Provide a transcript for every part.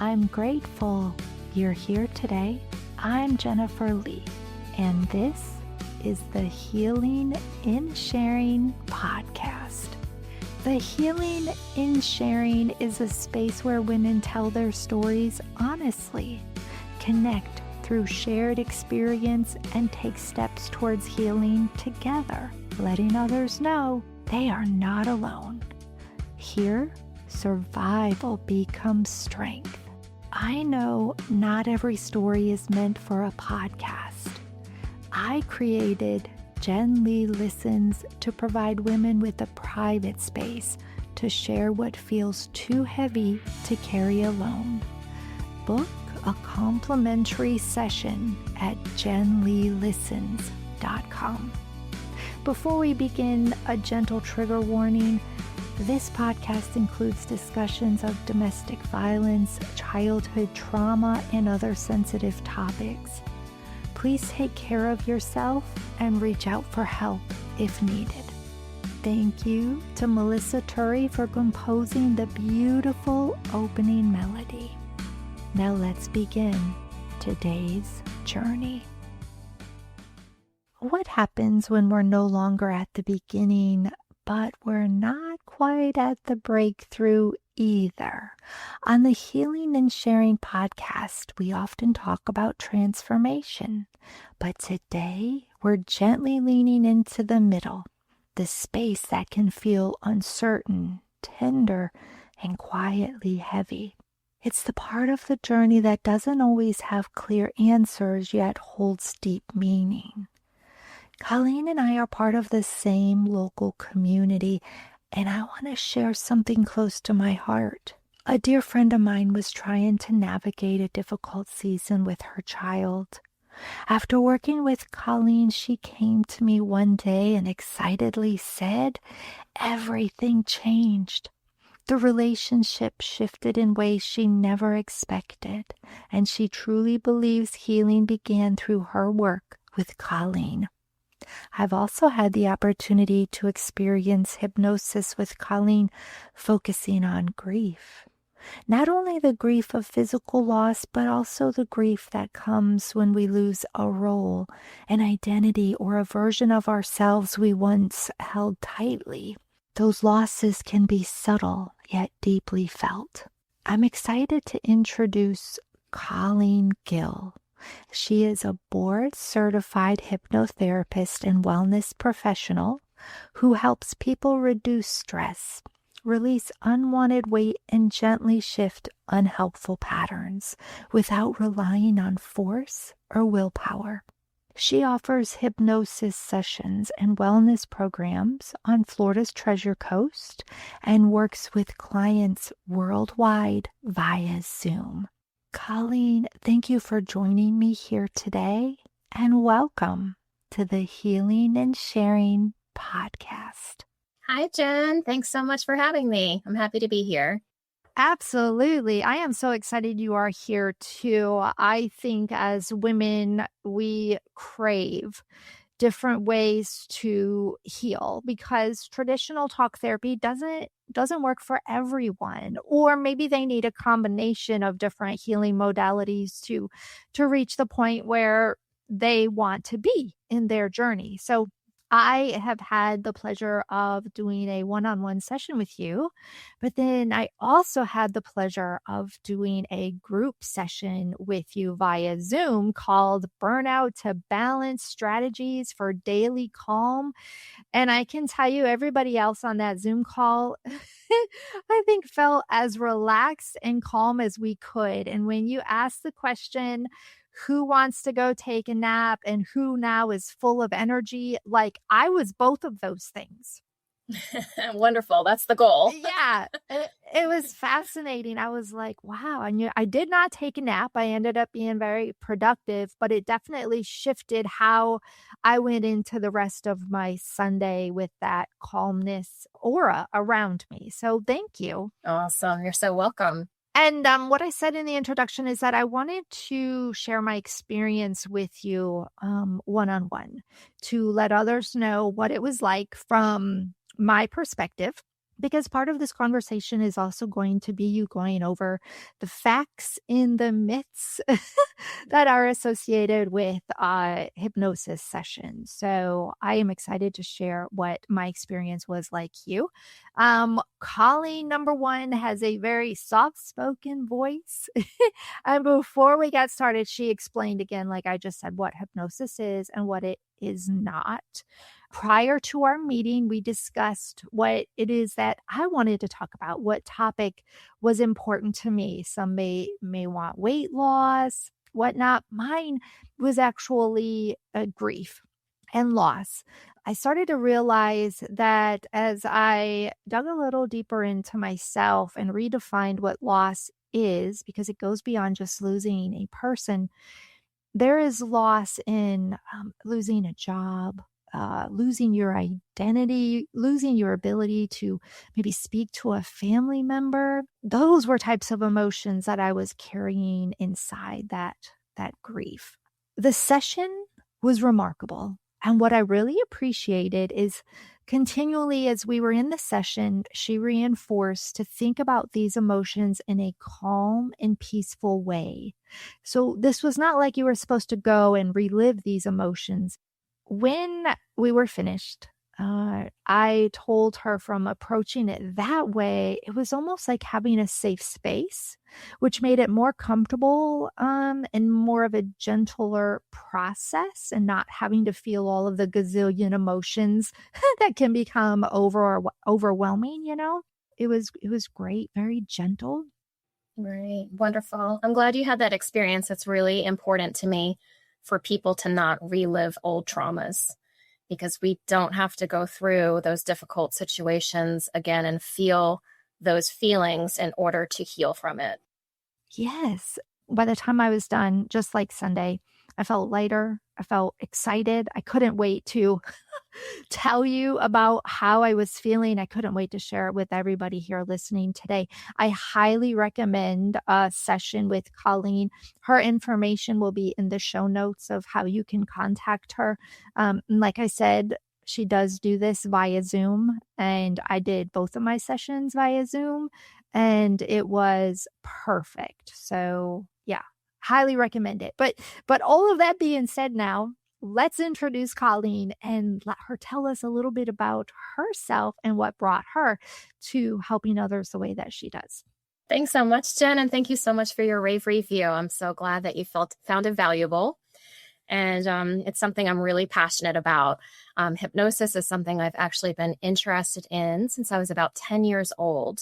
I'm grateful you're here today. I'm Jennifer Lee, and this is the Healing in Sharing podcast. The Healing in Sharing is a space where women tell their stories honestly, connect through shared experience, and take steps towards healing together, letting others know they are not alone. Here, survival becomes strength. I know not every story is meant for a podcast. I created Jen Lee Listens to provide women with a private space to share what feels too heavy to carry alone. Book a complimentary session at jenleelistens.com. Before we begin, a gentle trigger warning. This podcast includes discussions of domestic violence, childhood trauma, and other sensitive topics. Please take care of yourself and reach out for help if needed. Thank you to Melissa Turry for composing the beautiful opening melody. Now let's begin today's journey. What happens when we're no longer at the beginning, but we're not quite at the breakthrough either? On the Healing and Sharing podcast, we often talk about transformation, but today we're gently leaning into the middle, the space that can feel uncertain, tender, and quietly heavy. It's the part of the journey that doesn't always have clear answers, yet holds deep meaning. Colleen and I are part of the same local community, and I want to share something close to my heart. A dear friend of mine was trying to navigate a difficult season with her child. After working with Colleen, she came to me one day and excitedly said, everything changed. The relationship shifted in ways she never expected, and she truly believes healing began through her work with Colleen. I've also had the opportunity to experience hypnosis with Colleen, focusing on grief. Not only the grief of physical loss, but also the grief that comes when we lose a role, an identity, or a version of ourselves we once held tightly. Those losses can be subtle, yet deeply felt. I'm excited to introduce Colleen Gill. She is a board-certified hypnotherapist and wellness professional who helps people reduce stress, release unwanted weight, and gently shift unhelpful patterns without relying on force or willpower. She offers hypnosis sessions and wellness programs on Florida's Treasure Coast and works with clients worldwide via Zoom. Colleen, thank you for joining me here today, and welcome to the Healing and Sharing podcast. Hi, Jen. Thanks so much for having me. I'm happy to be here. Absolutely. I am so excited you are here too. I think as women, we crave different ways to heal because traditional talk therapy doesn't work for everyone, or maybe they need a combination of different healing modalities to reach the point where they want to be in their journey. So I have had the pleasure of doing a one-on-one session with you, but then I also had the pleasure of doing a group session with you via Zoom called Burnout to Balance Strategies for Daily Calm. And I can tell you, everybody else on that Zoom call, I think felt as relaxed and calm as we could. And when you asked the question, who wants to go take a nap and who now is full of energy, like I was both of those things. Wonderful. That's the goal. Yeah, it was fascinating. I was like, wow. And I did not take a nap. I ended up being very productive, but it definitely shifted how I went into the rest of my Sunday with that calmness aura around me. So thank you. Awesome. You're so welcome. And what I said in the introduction is that I wanted to share my experience with you one-on-one to let others know what it was like from my perspective because part of this conversation is also going to be you going over the facts and the myths that are associated with hypnosis sessions. So I am excited to share what my experience was like you. Colleen, number one, has a very soft spoken voice. And before we got started, she explained again, like I just said, what hypnosis is and what it is not. Prior to our meeting, we discussed what it is that I wanted to talk about, what topic was important to me. Some may want weight loss, whatnot. Mine was actually grief and loss. I started to realize that as I dug a little deeper into myself and redefined what loss is, because it goes beyond just losing a person, there is loss in losing a job, losing your identity, losing your ability to maybe speak to a family member. Those were types of emotions that I was carrying inside that grief. The session was remarkable. And what I really appreciated is continually as we were in the session, she reinforced to think about these emotions in a calm and peaceful way. So this was not like you were supposed to go and relive these emotions. When we were finished, I told her from approaching it that way, it was almost like having a safe space, which made it more comfortable and more of a gentler process and not having to feel all of the gazillion emotions that can become overwhelming, you know? It was great, very gentle. Right. Wonderful. I'm glad you had that experience. It's really important to me for people to not relive old traumas because we don't have to go through those difficult situations again and feel those feelings in order to heal from it. Yes. By the time I was done, just like Sunday, I felt lighter. I felt excited. I couldn't wait to tell you about how I was feeling. I couldn't wait to share it with everybody here listening today. I highly recommend a session with Colleen. Her information will be in the show notes of how you can contact her. Like I said, she does do this via Zoom, and I did both of my sessions via Zoom, and it was perfect. So, yeah, highly recommend it. But all of that being said now, let's introduce Colleen and let her tell us a little bit about herself and what brought her to helping others the way that she does. Thanks so much, Jen, and thank you so much for your rave review. I'm so glad that you found it valuable. And it's something I'm really passionate about. Hypnosis is something I've actually been interested in since I was about 10 years old.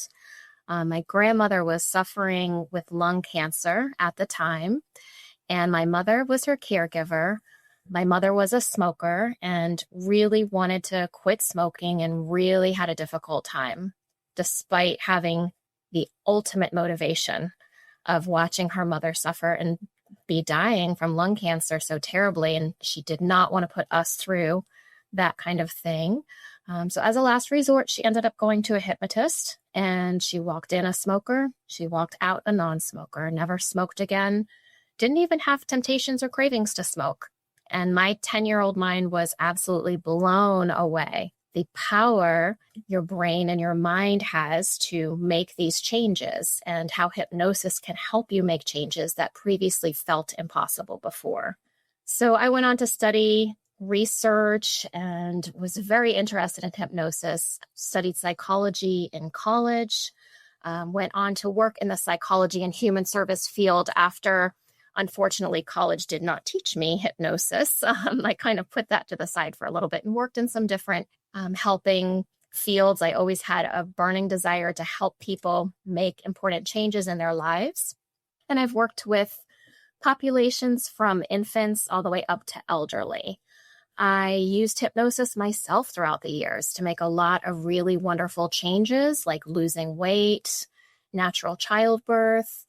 My grandmother was suffering with lung cancer at the time, and my mother was her caregiver. My mother was a smoker and really wanted to quit smoking and really had a difficult time, despite having the ultimate motivation of watching her mother suffer and be dying from lung cancer so terribly. And she did not want to put us through that kind of thing. So as a last resort, she ended up going to a hypnotist, and she walked in a smoker. She walked out a non-smoker, never smoked again, didn't even have temptations or cravings to smoke. And my 10-year-old mind was absolutely blown away. The power your brain and your mind has to make these changes and how hypnosis can help you make changes that previously felt impossible before. So I went on to study research and was very interested in hypnosis, studied psychology in college, went on to work in the psychology and human service field after, unfortunately, college did not teach me hypnosis. I kind of put that to the side for a little bit and worked in some different helping fields. I always had a burning desire to help people make important changes in their lives. And I've worked with populations from infants all the way up to elderly. I used hypnosis myself throughout the years to make a lot of really wonderful changes, like losing weight, natural childbirth,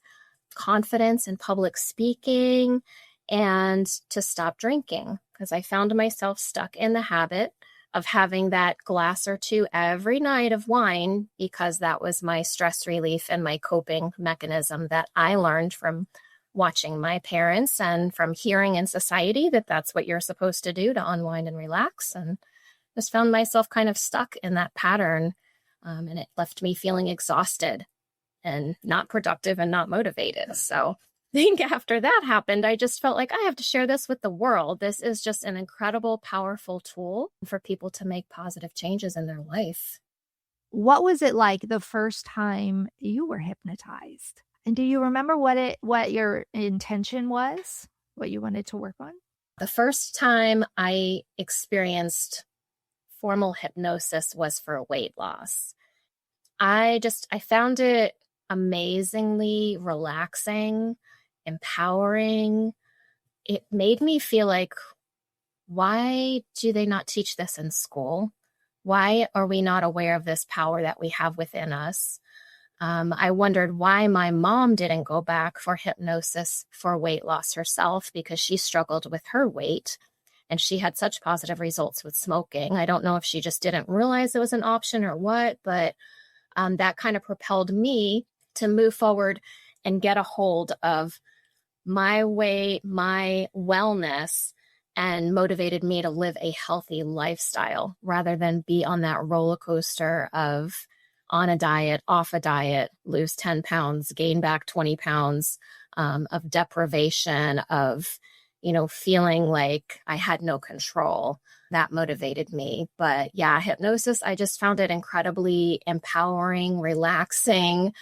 confidence in public speaking, and to stop drinking, because I found myself stuck in the habit of having that glass or two every night of wine because that was my stress relief and my coping mechanism that I learned from watching my parents and from hearing in society that that's what you're supposed to do to unwind and relax, and just found myself kind of stuck in that pattern And it left me feeling exhausted and not productive and not motivated. So I think after that happened, I just felt like I have to share this with the world. This is just an incredible, powerful tool for people to make positive changes in their life. What was it like the first time you were hypnotized? And do you remember what your intention was? What you wanted to work on? The first time I experienced formal hypnosis was for weight loss. I found it amazingly relaxing, empowering. It made me feel like, why do they not teach this in school? Why are we not aware of this power that we have within us? I wondered why my mom didn't go back for hypnosis for weight loss herself, because she struggled with her weight and she had such positive results with smoking. I don't know if she just didn't realize it was an option or what, but that kind of propelled me to move forward and get a hold of my weight, my wellness, and motivated me to live a healthy lifestyle rather than be on that roller coaster of on a diet, off a diet, lose 10 pounds, gain back 20 pounds, of deprivation, of, feeling like I had no control. That motivated me. But yeah, hypnosis, I just found it incredibly empowering, relaxing,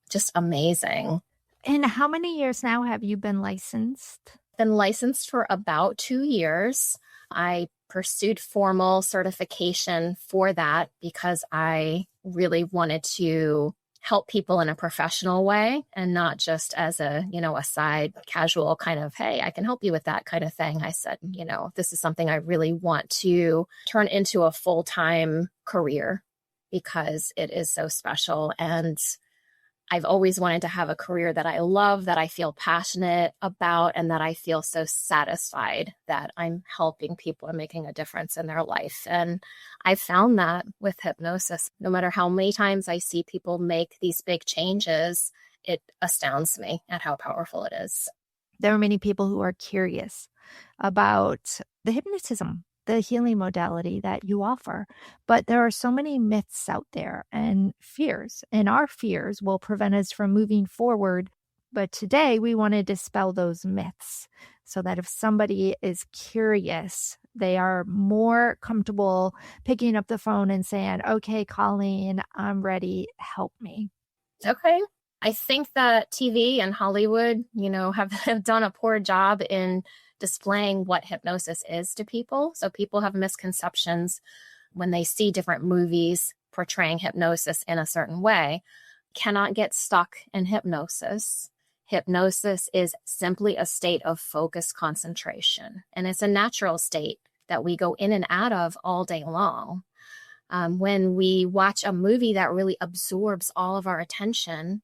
just amazing. And how many years now have you been licensed? Been licensed for about 2 years. I pursued formal certification for that because I really wanted to help people in a professional way and not just as a side casual kind of, hey, I can help you with that kind of thing. I said, this is something I really want to turn into a full-time career because it is so special. And I've always wanted to have a career that I love, that I feel passionate about, and that I feel so satisfied that I'm helping people and making a difference in their life. And I found that with hypnosis. No matter how many times I see people make these big changes, it astounds me at how powerful it is. There are many people who are curious about the hypnotism, the healing modality that you offer. But there are so many myths out there and fears, and our fears will prevent us from moving forward. But today we want to dispel those myths so that if somebody is curious, they are more comfortable picking up the phone and saying, okay, Colleen, I'm ready. Help me. Okay. I think that TV and Hollywood, have done a poor job in displaying what hypnosis is to people. So people have misconceptions when they see different movies portraying hypnosis in a certain way. Cannot get stuck in hypnosis. Hypnosis is simply a state of focused concentration, and it's a natural state that we go in and out of all day long. When we watch a movie that really absorbs all of our attention,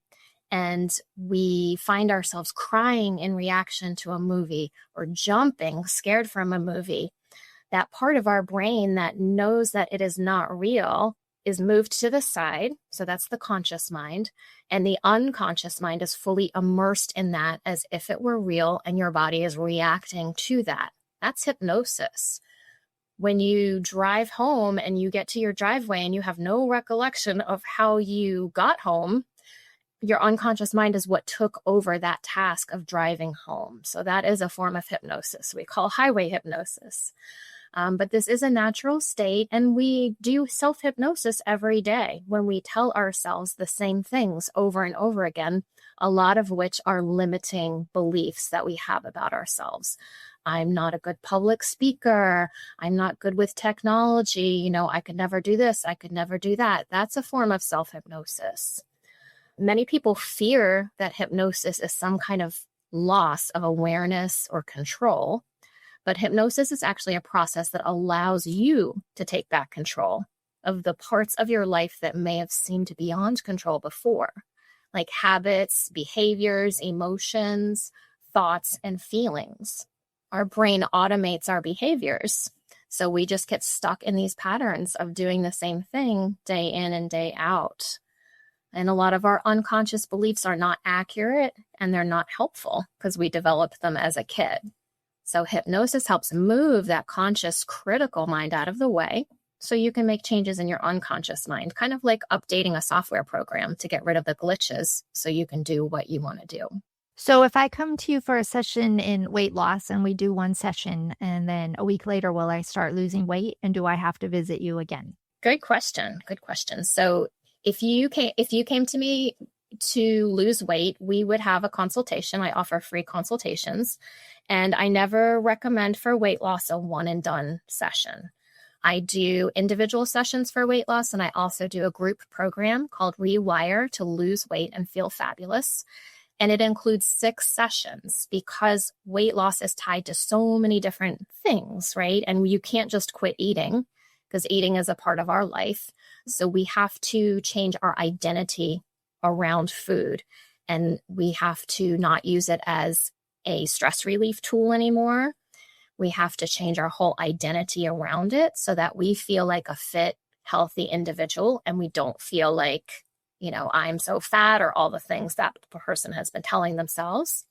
and we find ourselves crying in reaction to a movie or jumping scared from a movie, that part of our brain that knows that it is not real is moved to the side. So that's the conscious mind. And the unconscious mind is fully immersed in that as if it were real, and your body is reacting to that. That's hypnosis. When you drive home and you get to your driveway and you have no recollection of how you got home, your unconscious mind is what took over that task of driving home. So that is a form of hypnosis we call highway hypnosis. But this is a natural state, and we do self-hypnosis every day when we tell ourselves the same things over and over again, a lot of which are limiting beliefs that we have about ourselves. I'm not a good public speaker. I'm not good with technology. I could never do this. I could never do that. That's a form of self-hypnosis. Many people fear that hypnosis is some kind of loss of awareness or control, but hypnosis is actually a process that allows you to take back control of the parts of your life that may have seemed beyond control before, like habits, behaviors, emotions, thoughts, and feelings. Our brain automates our behaviors, so we just get stuck in these patterns of doing the same thing day in and day out. And a lot of our unconscious beliefs are not accurate, and they're not helpful because we developed them as a kid. So hypnosis helps move that conscious critical mind out of the way so you can make changes in your unconscious mind, kind of like updating a software program to get rid of the glitches so you can do what you want to do. So if I come to you for a session in weight loss and we do one session and then a week later, will I start losing weight and do I have to visit you again? Good question. Good question. So if you came to me to lose weight, we would have a consultation. I offer free consultations, and I never recommend for weight loss a one and done session. I do individual sessions for weight loss, and I also do a group program called Rewire to lose weight and feel fabulous. And it includes 6 sessions because weight loss is tied to so many different things, right? And you can't just quit eating because eating is a part of our life. So we have to change our identity around food, and we have to not use it as a stress relief tool anymore. We have to change our whole identity around it so that we feel like a fit, healthy individual, and we don't feel like, I'm so fat or all the things that the person has been telling themselves.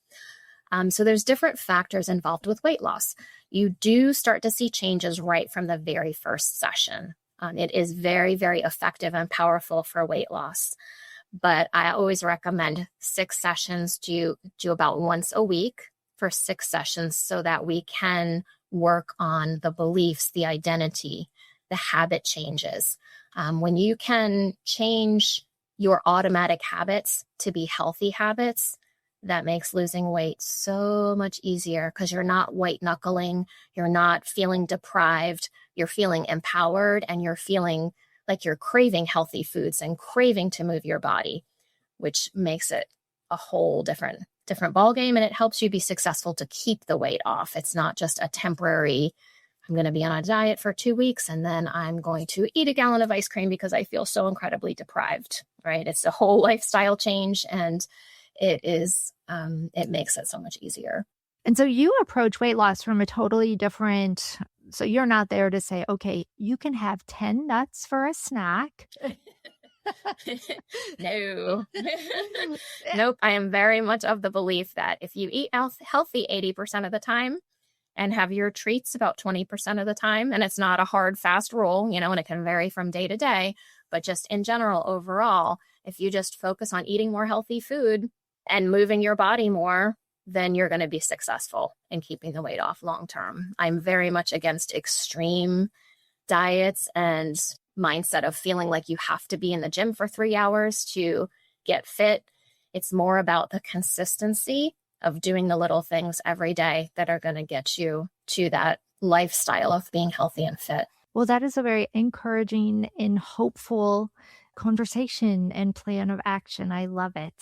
So there's different factors involved with weight loss. You do start to see changes right from the very first session. It is very, very effective and powerful for weight loss. But I always recommend 6 sessions, do about once a week for 6 sessions so that we can work on the beliefs, the identity, the habit changes. When you can change your automatic habits to be healthy habits, that makes losing weight so much easier because you're not white knuckling, you're not feeling deprived, you're feeling empowered, and you're feeling like you're craving healthy foods and craving to move your body, which makes it a whole different ballgame, and it helps you be successful to keep the weight off. It's not just a temporary, I'm going to be on a diet for 2 weeks and then I'm going to eat a gallon of ice cream because I feel so incredibly deprived, right? It's a whole lifestyle change, and it makes it so much easier. And so you approach weight loss from a totally different, so you're not there to say, okay, you can have 10 nuts for a snack. No. Nope. I am very much of the belief that if you eat healthy 80% of the time and have your treats about 20% of the time, and it's not a hard, fast rule, and it can vary from day to day, but just in general, overall, if you just focus on eating more healthy food and moving your body more, then you're going to be successful in keeping the weight off long term. I'm very much against extreme diets and mindset of feeling like you have to be in the gym for 3 hours to get fit. It's more about the consistency of doing the little things every day that are going to get you to that lifestyle of being healthy and fit. Well, that is a very encouraging and hopeful conversation and plan of action. I love it.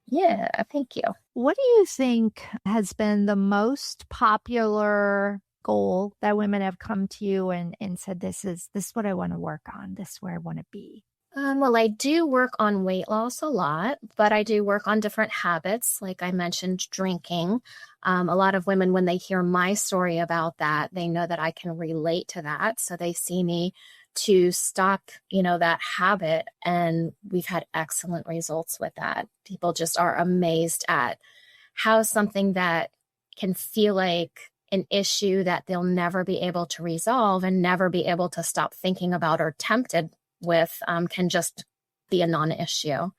Yeah, thank you. What do you think has been the most popular goal that women have come to you and said, this is what I want to work on, this is where I want to be? Well, I do work on weight loss a lot, but I do work on different habits. Like I mentioned, drinking. A lot of women, when they hear my story about that, they know that I can relate to that. So they see me to stop, that habit. And we've had excellent results with that. People just are amazed at how something that can feel like an issue that they'll never be able to resolve and never be able to stop thinking about or tempted with can just be a non-issue.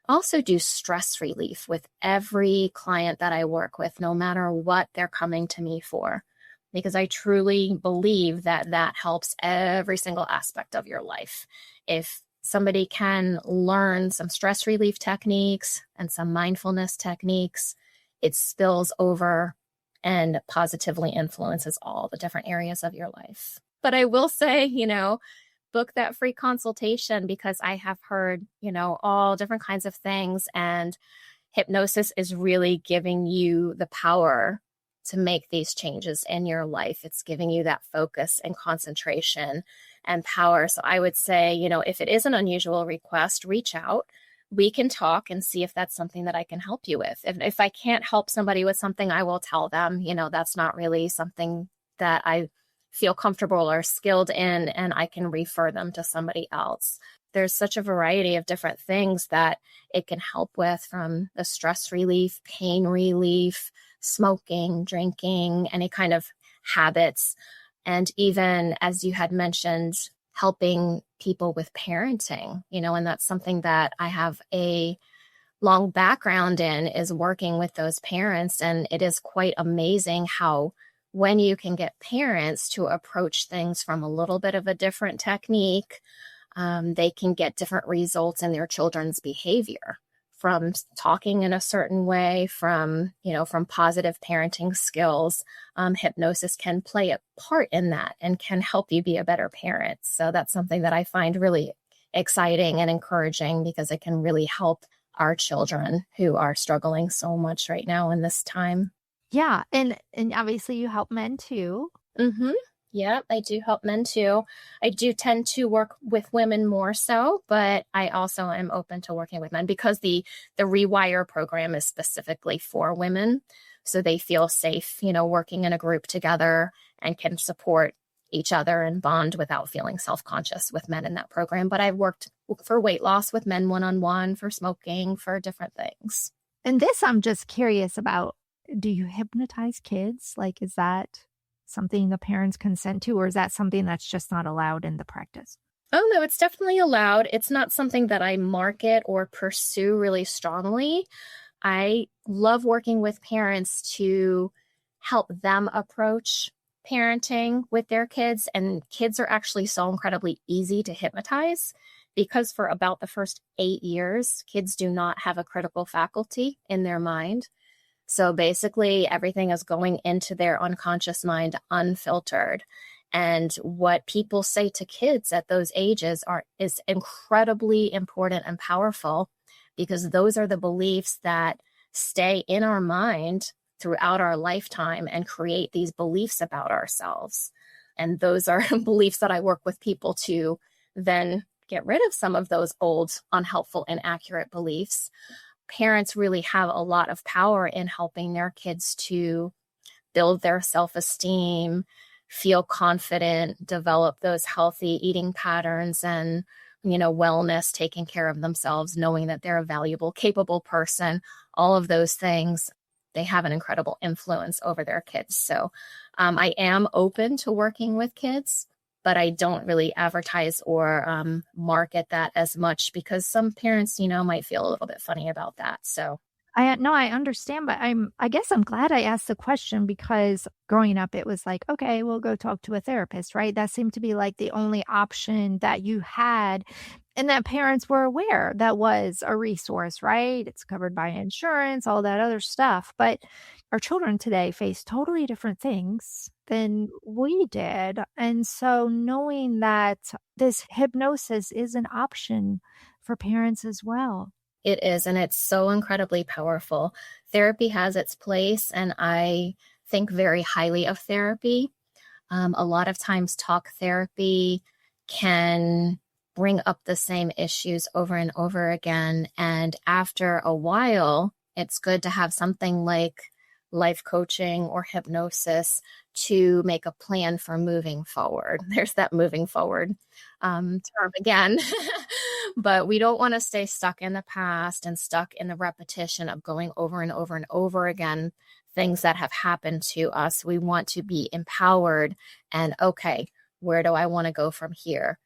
Also do stress relief with every client that I work with, no matter what they're coming to me for, because I truly believe that that helps every single aspect of your life. If somebody can learn some stress relief techniques and some mindfulness techniques, it spills over and positively influences all the different areas of your life. But I will say, book that free consultation because I have heard, all different kinds of things, and hypnosis is really giving you the power to make these changes in your life. It's giving you that focus and concentration and power. So I would say, if it is an unusual request, reach out. We can talk and see if that's something that I can help you with. If I can't help somebody with something, I will tell them, that's not really something that I feel comfortable or skilled in, and I can refer them to somebody else. There's such a variety of different things that it can help with, from the stress relief, pain relief, smoking, drinking, any kind of habits. And even, as you had mentioned, helping people with parenting, and that's something that I have a long background in, is working with those parents. And it is quite amazing how when you can get parents to approach things from a little bit of a different technique, they can get different results in their children's behavior from talking in a certain way, from positive parenting skills. Hypnosis can play a part in that and can help you be a better parent. So that's something that I find really exciting and encouraging, because it can really help our children who are struggling so much right now in this time. Yeah, and obviously you help men too. Mm-hmm. Yeah, I do help men too. I do tend to work with women more so, but I also am open to working with men, because the Rewire program is specifically for women. So they feel safe, working in a group together and can support each other and bond without feeling self-conscious with men in that program. But I've worked for weight loss with men one-on-one, for smoking, for different things. And this I'm just curious about. Do you hypnotize kids? Like, is that something the parents consent to, or is that something that's just not allowed in the practice? Oh, no, it's definitely allowed. It's not something that I market or pursue really strongly. I love working with parents to help them approach parenting with their kids. And kids are actually so incredibly easy to hypnotize, because for about the first 8 years, kids do not have a critical faculty in their mind. So basically, everything is going into their unconscious mind unfiltered. And what people say to kids at those ages is incredibly important and powerful, because those are the beliefs that stay in our mind throughout our lifetime and create these beliefs about ourselves. And those are beliefs that I work with people to then get rid of some of those old, unhelpful, inaccurate beliefs. Parents really have a lot of power in helping their kids to build their self-esteem, feel confident, develop those healthy eating patterns and, wellness, taking care of themselves, knowing that they're a valuable, capable person. All of those things, they have an incredible influence over their kids. So I am open to working with kids, but I don't really advertise or market that as much, because some parents, might feel a little bit funny about that. So I understand, but I guess I'm glad I asked the question, because growing up, it was like, okay, we'll go talk to a therapist, right? That seemed to be like the only option that you had, and that parents were aware that was a resource, right? It's covered by insurance, all that other stuff. But our children today face totally different things than we did. And so knowing that this hypnosis is an option for parents as well. it is, and it's so incredibly powerful. Therapy has its place, and I think very highly of therapy. A lot of times, talk therapy can bring up the same issues over and over again. And after a while, it's good to have something like life coaching or hypnosis to make a plan for moving forward. There's that moving forward term again. But we don't want to stay stuck in the past and stuck in the repetition of going over and over and over again things that have happened to us. We want to be empowered and, okay, where do I want to go from here?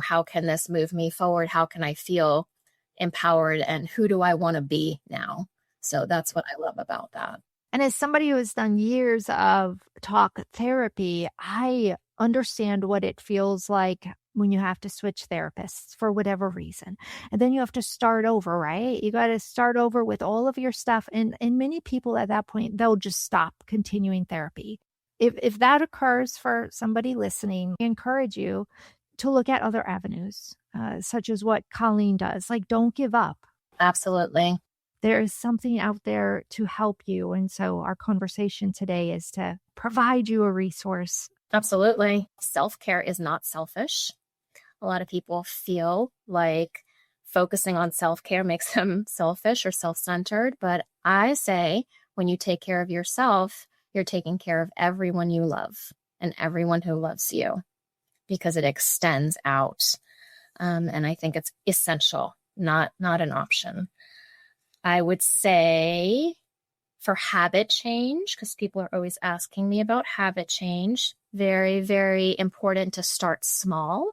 How can this move me forward? How can I feel empowered? And who do I want to be now? So that's what I love about that. And as somebody who has done years of talk therapy, I understand what it feels like when you have to switch therapists for whatever reason. And then you have to start over, right? You got to start over with all of your stuff. And many people at that point, they'll just stop continuing therapy. If that occurs for somebody listening, I encourage you to look at other avenues, such as what Colleen does. Like, don't give up. Absolutely. There is something out there to help you. And so our conversation today is to provide you a resource. Absolutely. Self-care is not selfish. A lot of people feel like focusing on self-care makes them selfish or self-centered. But I say when you take care of yourself, you're taking care of everyone you love and everyone who loves you, because it extends out. And I think it's essential, not an option. I would say for habit change, because people are always asking me about habit change, very, very important to start small.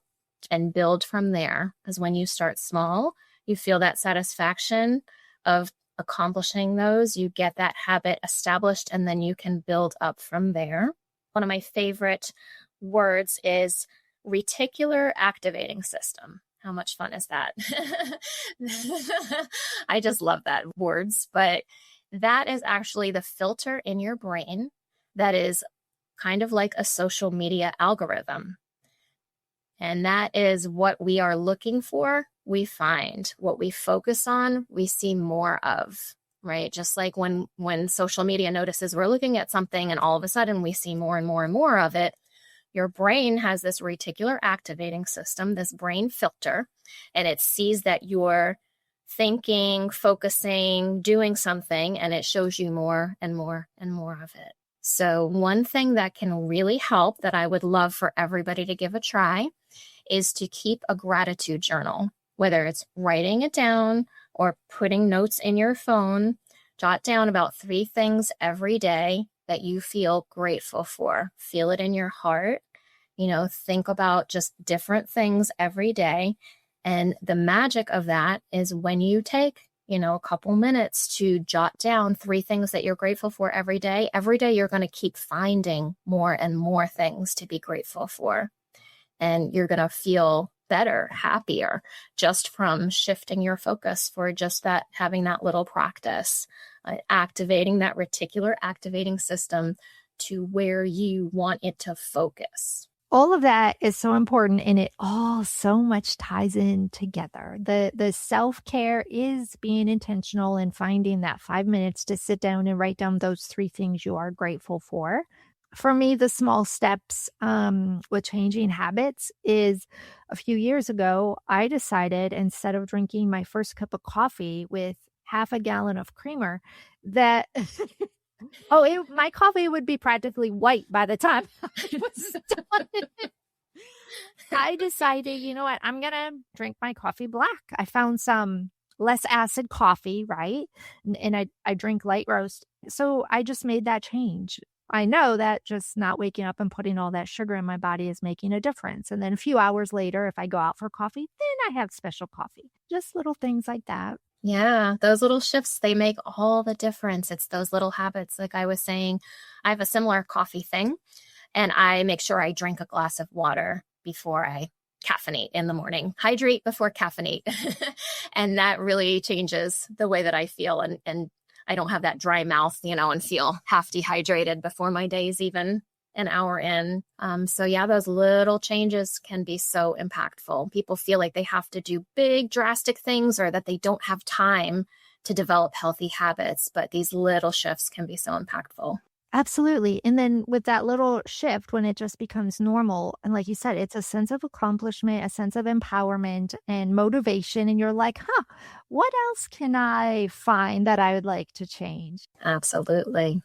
and build from there. Because when you start small, you feel that satisfaction of accomplishing those. You get that habit established, and then you can build up from there. One of my favorite words is reticular activating system. How much fun is that? I just love that words, but that is actually the filter in your brain that is kind of like a social media algorithm. And that is what we are looking for, we find. What we focus on, we see more of, right? Just like when social media notices we're looking at something and all of a sudden we see more and more and more of it, your brain has this reticular activating system, this brain filter, and it sees that you're thinking, focusing, doing something, and it shows you more and more and more of it. So one thing that can really help that I would love for everybody to give a try is to keep a gratitude journal, whether it's writing it down or putting notes in your phone. Jot down about 3 things every day that you feel grateful for. Feel it in your heart. Think about just different things every day. And the magic of that is when you take, a couple minutes to jot down 3 things that you're grateful for every day you're going to keep finding more and more things to be grateful for. And you're going to feel better, happier, just from shifting your focus for just that, having that little practice, activating that reticular activating system to where you want it to focus. All of that is so important, and it all so much ties in together. The self-care is being intentional and finding that 5 minutes to sit down and write down those 3 things you are grateful for. For me, the small steps with changing habits is a few years ago, I decided instead of drinking my first cup of coffee with half a gallon of creamer that my coffee would be practically white by the time I was done. I decided, you know what, I'm going to drink my coffee black. I found some less acid coffee, right? And I drink light roast. So I just made that change. I know that just not waking up and putting all that sugar in my body is making a difference. And then a few hours later, if I go out for coffee, then I have special coffee. Just little things like that. Yeah, those little shifts, they make all the difference. It's those little habits. Like I was saying, I have a similar coffee thing, and I make sure I drink a glass of water before I caffeinate in the morning. Hydrate before caffeinate. And that really changes the way that I feel. And I don't have that dry mouth, and feel half dehydrated before my day is even an hour in. So yeah, those little changes can be so impactful. People feel like they have to do big, drastic things or that they don't have time to develop healthy habits, but these little shifts can be so impactful. Absolutely. And then with that little shift, when it just becomes normal, and like you said, it's a sense of accomplishment, a sense of empowerment and motivation. And you're like, what else can I find that I would like to change? Absolutely.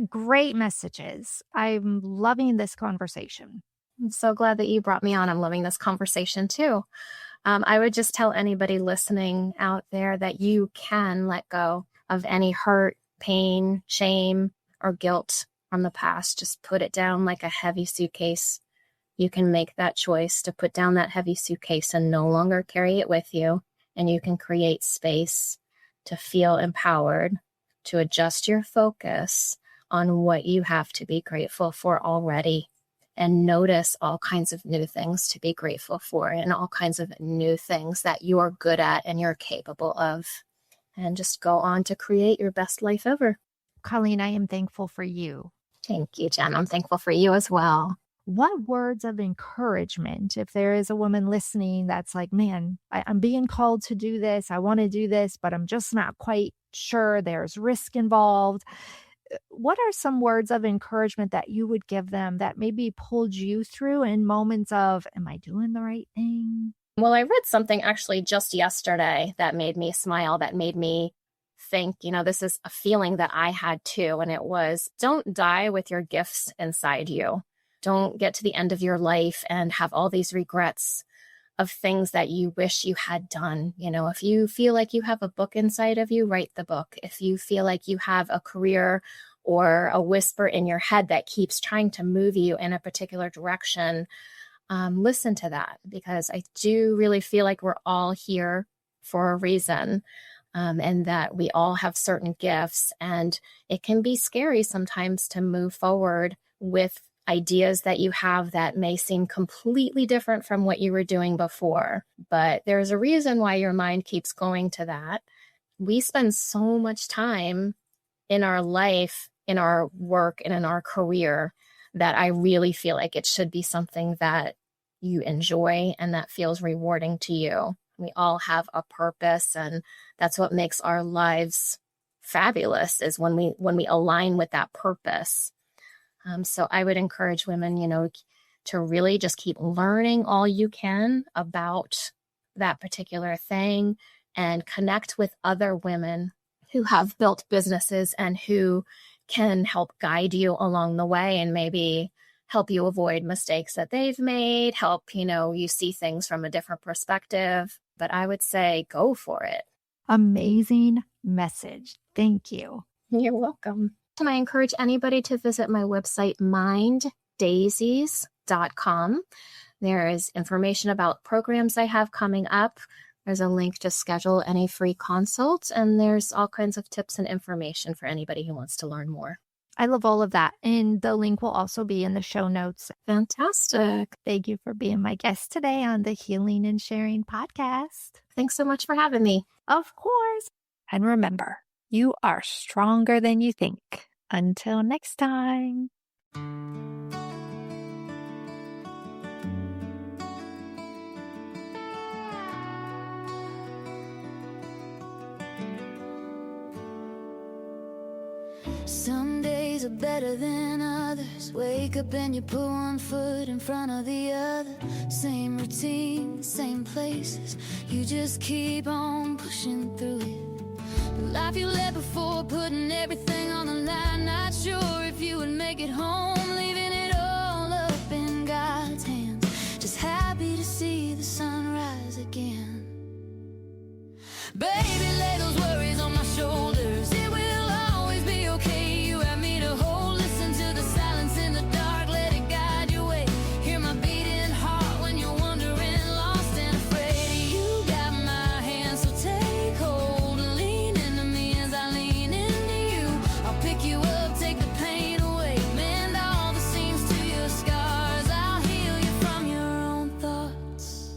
Great messages. I'm loving this conversation. I'm so glad that you brought me on. I'm loving this conversation too. I would just tell anybody listening out there that you can let go of any hurt, pain, shame, or guilt from the past. Just put it down like a heavy suitcase. You can make that choice to put down that heavy suitcase and no longer carry it with you. And you can create space to feel empowered, to adjust your focus on what you have to be grateful for already, and notice all kinds of new things to be grateful for and all kinds of new things that you're good at and you're capable of, and just go on to create your best life ever. Colleen, I am thankful for you. Thank you, Jen. I'm thankful for you as well. What words of encouragement, if there is a woman listening that's like, man, I'm being called to do this, I want to do this, but I'm just not quite sure, there's risk involved. What are some words of encouragement that you would give them that maybe pulled you through in moments of, am I doing the right thing? Well, I read something actually just yesterday that made me smile, that made me think, this is a feeling that I had too. And it was, don't die with your gifts inside you. Don't get to the end of your life and have all these regrets of things that you wish you had done. If you feel like you have a book inside of you, write the book. If you feel like you have a career or a whisper in your head that keeps trying to move you in a particular direction, listen to that, because I do really feel like we're all here for a reason, and that we all have certain gifts. And it can be scary sometimes to move forward with ideas that you have that may seem completely different from what you were doing before. But there's a reason why your mind keeps going to that. We spend so much time in our life, in our work, and in our career that I really feel like it should be something that you enjoy and that feels rewarding to you. We all have a purpose, and that's what makes our lives fabulous, is when we align with that purpose. So I would encourage women, to really just keep learning all you can about that particular thing, and connect with other women who have built businesses and who can help guide you along the way, and maybe help you avoid mistakes that they've made, help, you see things from a different perspective. But I would say go for it. Amazing message. Thank you. You're welcome. And I encourage anybody to visit my website, minddaisies.com. There is information about programs I have coming up. There's a link to schedule any free consults, and there's all kinds of tips and information for anybody who wants to learn more. I love all of that. And the link will also be in the show notes. Fantastic. Thank you for being my guest today on the Healing and Sharing podcast. Thanks so much for having me. Of course. And remember, you are stronger than you think. Until next time. Some days are better than others. Wake up and you put one foot in front of the other. Same routine, same places. You just keep on pushing through it. The life you led before, putting everything on the line. Not sure if you would make it home, leaving it all up in God's hands. Just happy to see the sunrise again. Baby, lay those worries on my shoulders. It will always be okay. You have me to hold. Listen to the silence in the dark. Let it guide your way. Hear my beating heart when you're wandering, lost and afraid. You got my hand, so take hold. Lean into me as I lean into you. I'll pick you up, take the pain away. Mend all the seams to your scars. I'll heal you from your own thoughts.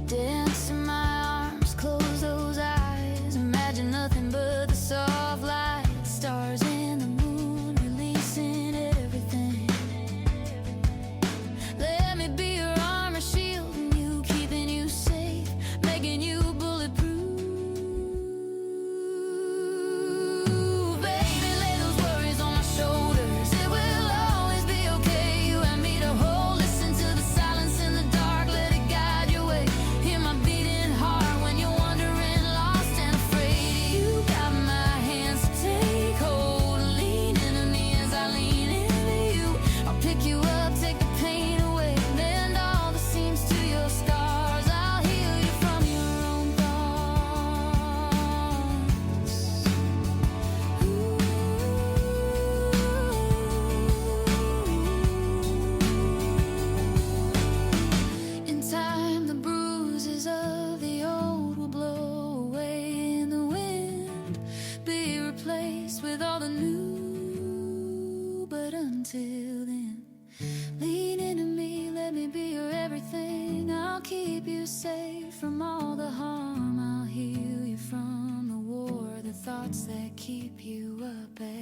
Dance in my arms, close those eyes. Imagine nothing but the soft light. Stars and the moon, releasing everything. Let me be your armor, shielding you, keeping you safe, making you bulletproof. Baby, lay those worries on my shoulders. It will always be okay. You have me to hold. Listen to the silence in the dark. Let it guide your way. Hear my beating heart when you're wandering, lost and afraid. You got my hands, so take hold. Lean into me as I lean into you. I'll pick you up, take the pain away. Mend all the seams to your scars. I'll heal you from your own thoughts. In time, the bruises of the old will blow away in the wind, be replaced with all the new. But until then, lean into me, let me be your everything. I'll keep you safe from all the harm. I'll heal you from the war, the thoughts that keep you up at